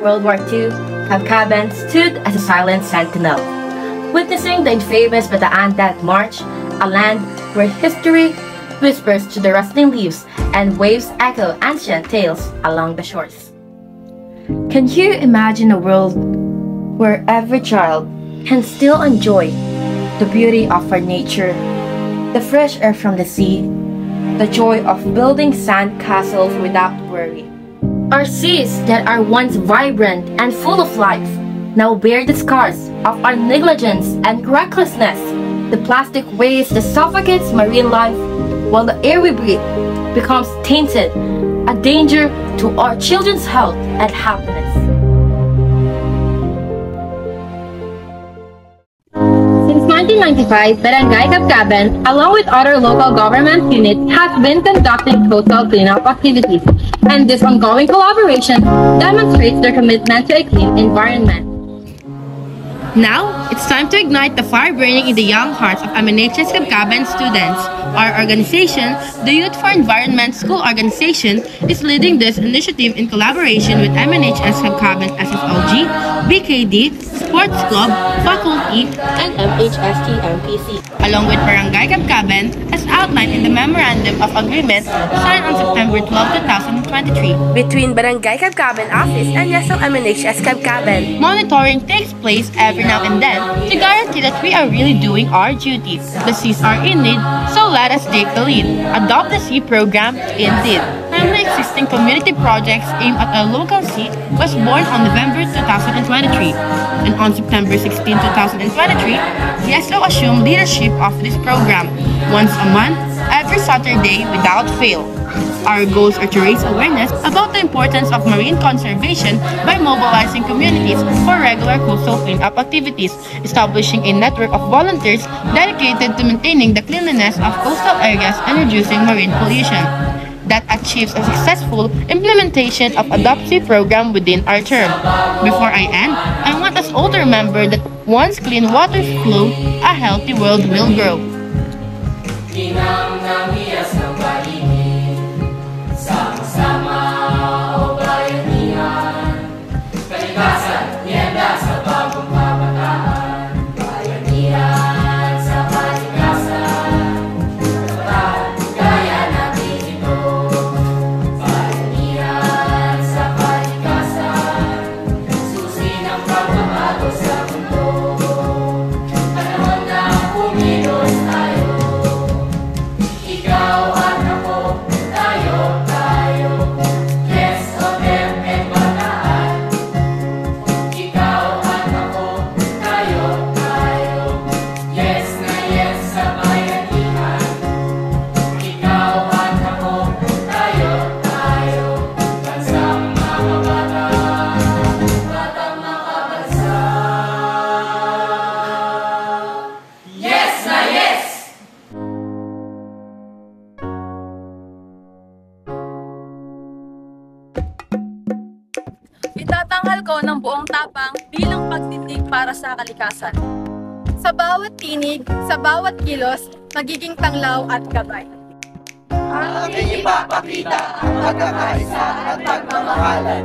During World War II, Cabcaban stood as a silent sentinel, witnessing the infamous Bataan Death March, a land where history whispers to the rustling leaves and waves echo ancient tales along the shores. Can you imagine a world where every child can still enjoy the beauty of our nature, the fresh air from the sea, the joy of building sand castles without worry? Our seas that are once vibrant and full of life now bear the scars of our negligence and recklessness. The plastic waste that suffocates marine life, while the air we breathe becomes tainted, a danger to our children's health and happiness. Since 1995, Barangay Cabcaban, along with other local government units, has been conducting coastal cleanup activities, and this ongoing collaboration demonstrates their commitment to a clean environment. Now, it's time to ignite the fire burning in the young hearts of MNHS Cabcaban students. Our organization, the Youth for Environment School Organization, is leading this initiative in collaboration with MNHS Cabcaban SSLG, BKD, Sports Club, Faculty, and MHST-MPC, along with Barangay Cabcaban, as outlined in the Memorandum of Agreement signed on September 12, 2023 between Barangay Cabcaban Office and YESL MNHS Cabcaban. Monitoring takes place every now and then to guarantee that we are really doing our duty. The seas are in need, so let us take the lead. Adopt the Sea program indeed. Timely existing community projects aimed at a local sea was born on November 2023. And on September 16, 2023, YESL assumed leadership of this program once a month, every Saturday without fail. Our goals are to raise awareness about the importance of marine conservation by mobilizing communities for regular coastal cleanup activities, establishing a network of volunteers dedicated to maintaining the cleanliness of coastal areas and reducing marine pollution that achieves a successful implementation of Adopt Sea program within our term. Before I end, I want us all to remember that once clean waters flow, a healthy world will grow. Sama-sama o bayanihan, kalikasan, nienda sa bagong kabataan. Bayanihan sa kalikasan, kapatahan, gaya natin ito. Bayanihan sa kalikasan, susi ng pagbabago sa mundo. Panahon na kumilos tayo, ikaw at ako, tayo. Itatanghal ko ng buong tapang bilang pagtitig para sa kalikasan. Sa bawat tinig, sa bawat kilos, magiging tanglaw at gabay. Aking ipapakita ang pagkakaisa at pagmamahalan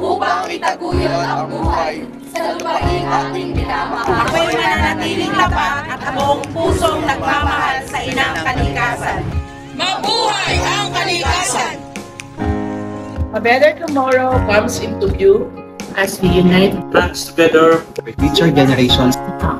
upang itaguyod ang buhay sa lupaing ating minamahal. Ako'y mananatiling tapat at buong pusong nagmamahal sa inang kalikasan. Mabuhay ang kalikasan! A better tomorrow comes into view as we unite hands together for future generations to come.